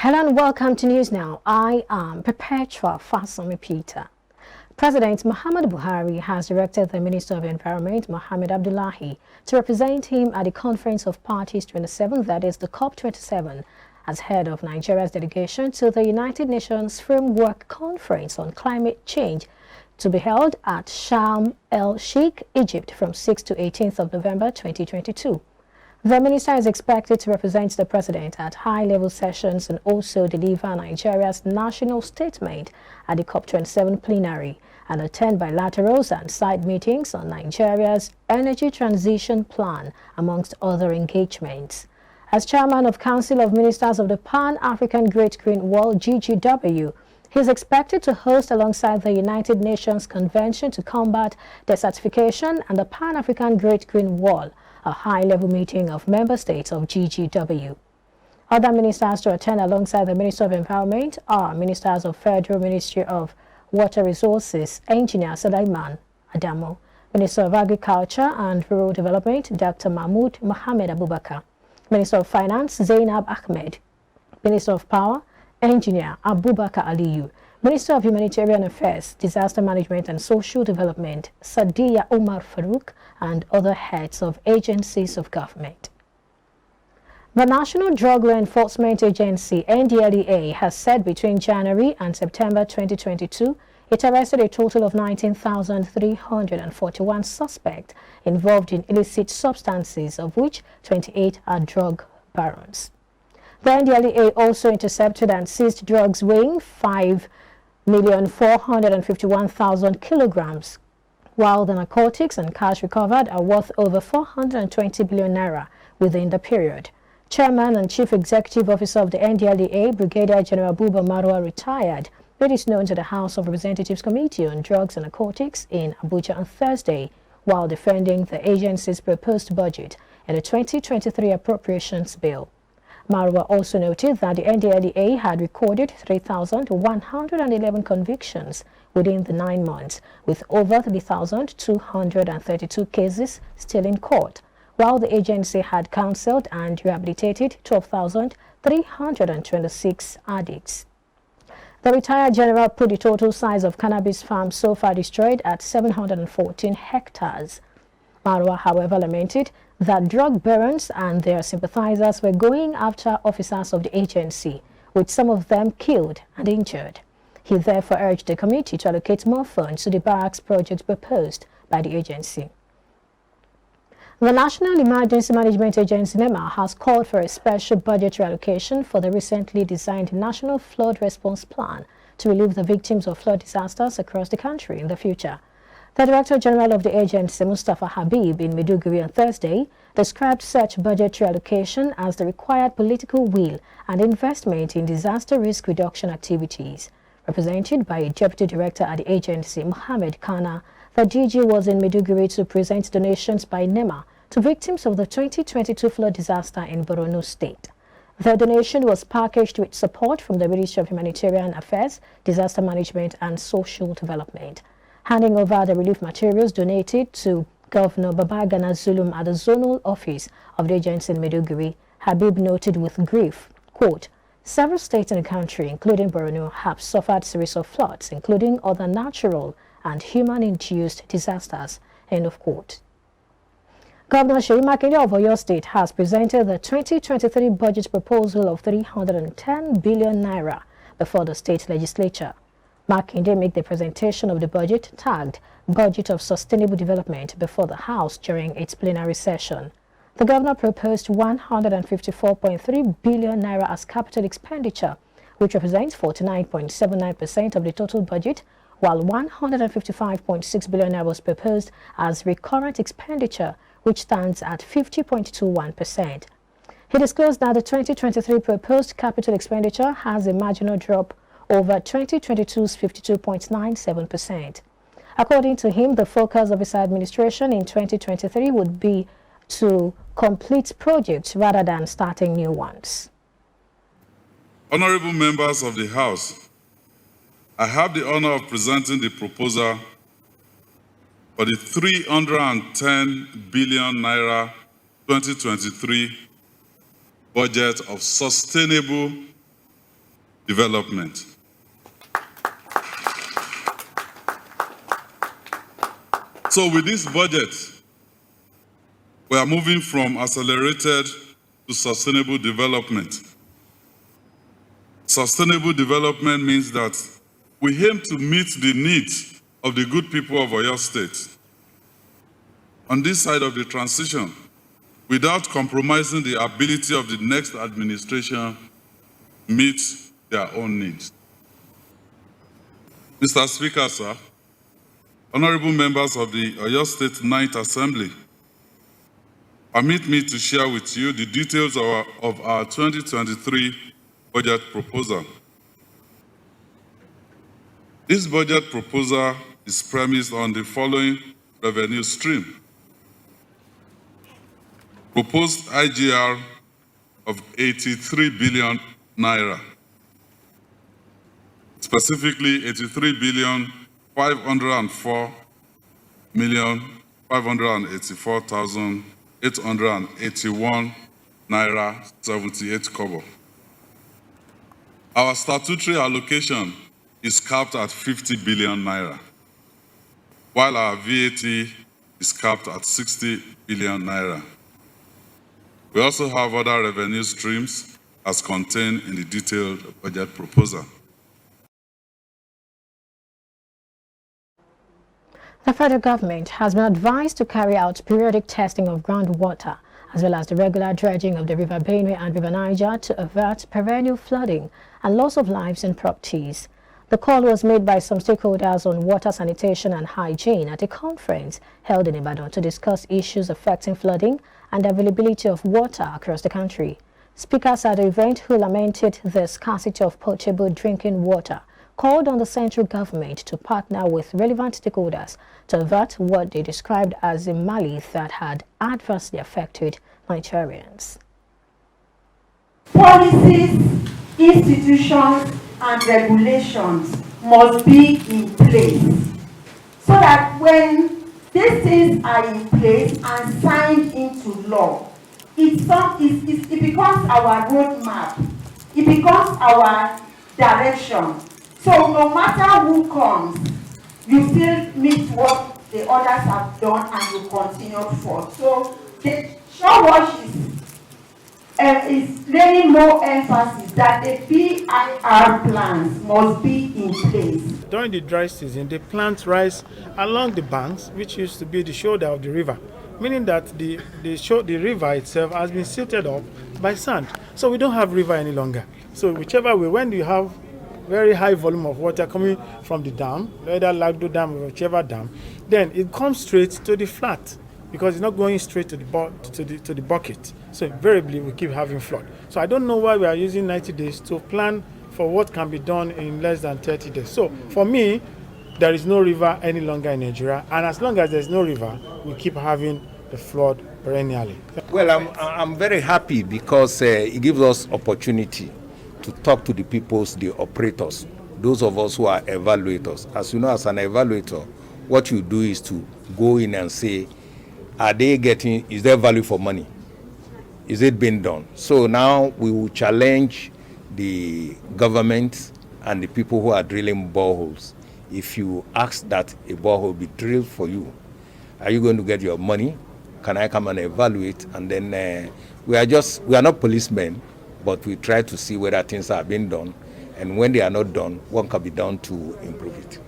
Hello and welcome to News Now. I am Perpetua Fasami Peter. President Muhammadu Buhari has directed the Minister of Environment, Mohammed Abdullahi, to represent him at the Conference of Parties 27, that is the COP27, as head of Nigeria's delegation to the United Nations Framework Conference on Climate Change to be held at Sharm, el-Sheikh, Egypt from 6th to 18th of November 2022. The minister is expected to represent the president at high-level sessions and also deliver Nigeria's national statement at the COP27 plenary and attend bilaterals and side meetings on Nigeria's energy transition plan, amongst other engagements. As chairman of Council of Ministers of the Pan-African Great Green Wall (GGW), he is expected to host, alongside the United Nations Convention to Combat Desertification and the Pan-African Great Green Wall, a high-level meeting of member states of GGW. Other ministers to attend alongside the Minister of Environment are Ministers of Federal Ministry of Water Resources, Engineer Sulaiman Adamo, Minister of Agriculture and Rural Development, Dr. Mohammed Abdullahi, Minister of Finance, Zainab Ahmed, Minister of Power, Engineer Abubakar Aliyu, Minister of Humanitarian Affairs, Disaster Management and Social Development, Sadiya Umar Farouk, and other heads of agencies of government. The National Drug Law Enforcement Agency, NDLEA, has said between January and September 2022, it arrested a total of 19,341 suspects involved in illicit substances, of which 28 are drug barons. The NDLEA also intercepted and seized drugs weighing 5,451,000 kilograms, while the narcotics and cash recovered are worth over 420 billion naira within the period. Chairman and Chief Executive Officer of the NDLEA, Brigadier General Buba Marwa, retired, made it known to the House of Representatives Committee on Drugs and Narcotics in Abuja on Thursday, while defending the agency's proposed budget in the 2023 appropriations bill. Marwa also noted that the NDLEA had recorded 3,111 convictions within the 9 months, with over 3,232 cases still in court, while the agency had counseled and rehabilitated 12,326 addicts. The retired general put the total size of cannabis farms so far destroyed at 714 hectares. Marwa, however, lamented that drug barons and their sympathizers were going after officers of the agency, with some of them killed and injured. He therefore urged the committee to allocate more funds to the barracks project proposed by the agency. The National Emergency Management Agency, NEMA, has called for a special budgetary allocation for the recently designed National Flood Response Plan to relieve the victims of flood disasters across the country in the future. The Director General of the agency, Mustafa Habib, in Maiduguri on Thursday, described such budgetary allocation as the required political will and investment in disaster risk reduction activities. Represented by a Deputy Director at the agency, Mohammed Kana, the DG was in Maiduguri to present donations by NEMA to victims of the 2022 flood disaster in Borno State. The donation was packaged with support from the Ministry of Humanitarian Affairs, Disaster Management and Social Development. Handing over the relief materials donated to Governor Babagana Zulum at the zonal office of the agency in Maiduguri, Habib noted with grief, quote, "Several states in the country, including Borno, have suffered series of floods, including other natural and human-induced disasters," end of quote. Governor Seyi Makinde of Oyo State has presented the 2023 budget proposal of 310 billion naira before the state legislature. Makinde made the presentation of the budget, tagged Budget of Sustainable Development, before the House during its plenary session. The governor proposed 154.3 billion naira as capital expenditure, which represents 49.79% of the total budget, while 155.6 billion naira was proposed as recurrent expenditure, which stands at 50.21%. He disclosed that the 2023 proposed capital expenditure has a marginal drop over 2022's 52.97%. According to him, the focus of his administration in 2023 would be to complete projects rather than starting new ones. Honorable members of the House, I have the honor of presenting the proposal for the 310 billion naira 2023 budget of sustainable development. So with this budget, we are moving from accelerated to sustainable development. Sustainable development means that we aim to meet the needs of the good people of Oyo State on this side of the transition without compromising the ability of the next administration to meet their own needs. Mr. Speaker, sir, honorable members of the Oyo State Ninth Assembly, permit me to share with you the details of our 2023 budget proposal. This budget proposal is premised on the following revenue stream. Proposed IGR of 83 billion naira, specifically 83,504,584,881 naira 78 kobo. Our statutory allocation is capped at 50 billion naira, while our VAT is capped at 60 billion naira. We also have other revenue streams as contained in the detailed budget proposal. The federal government has been advised to carry out periodic testing of groundwater, as well as the regular dredging of the River Benue and River Niger to avert perennial flooding and loss of lives and properties. The call was made by some stakeholders on water sanitation and hygiene at a conference held in Ibadan to discuss issues affecting flooding and availability of water across the country. Speakers at the event, who lamented the scarcity of potable drinking water, called on the central government to partner with relevant stakeholders to avert what they described as a malady that had adversely affected Nigerians. Policies, institutions, and regulations must be in place so that when these things are in place and signed into law, it becomes our roadmap, it becomes our direction. So no matter who comes, you still meet what the others have done and you continue forth. So the shore wash is laying more emphasis that the PIR plans must be in place. During the dry season, they plant rice along the banks, which used to be the shoulder of the river, meaning that the river itself has been silted up by sand. So we don't have river any longer. So whichever way, when you have very high volume of water coming from the dam, whether Lagdo Dam or whichever dam, then it comes straight to the flat because it's not going straight to the bucket. So invariably we keep having flood. So I don't know why we are using 90 days to plan for what can be done in less than 30 days. So for me, there is no river any longer in Nigeria, and as long as there's no river, we keep having the flood perennially. Well, I'm very happy because it gives us opportunity to talk to the peoples, the operators, those of us who are evaluators. As you know, as an evaluator, what you do is to go in and say, is there value for money? Is it being done? So now we will challenge the government and the people who are drilling boreholes. If you ask that a borehole be drilled for you, are you going to get your money? Can I come and evaluate? And then we are not policemen, but we try to see whether things are being done, and when they are not done, what can be done to improve it.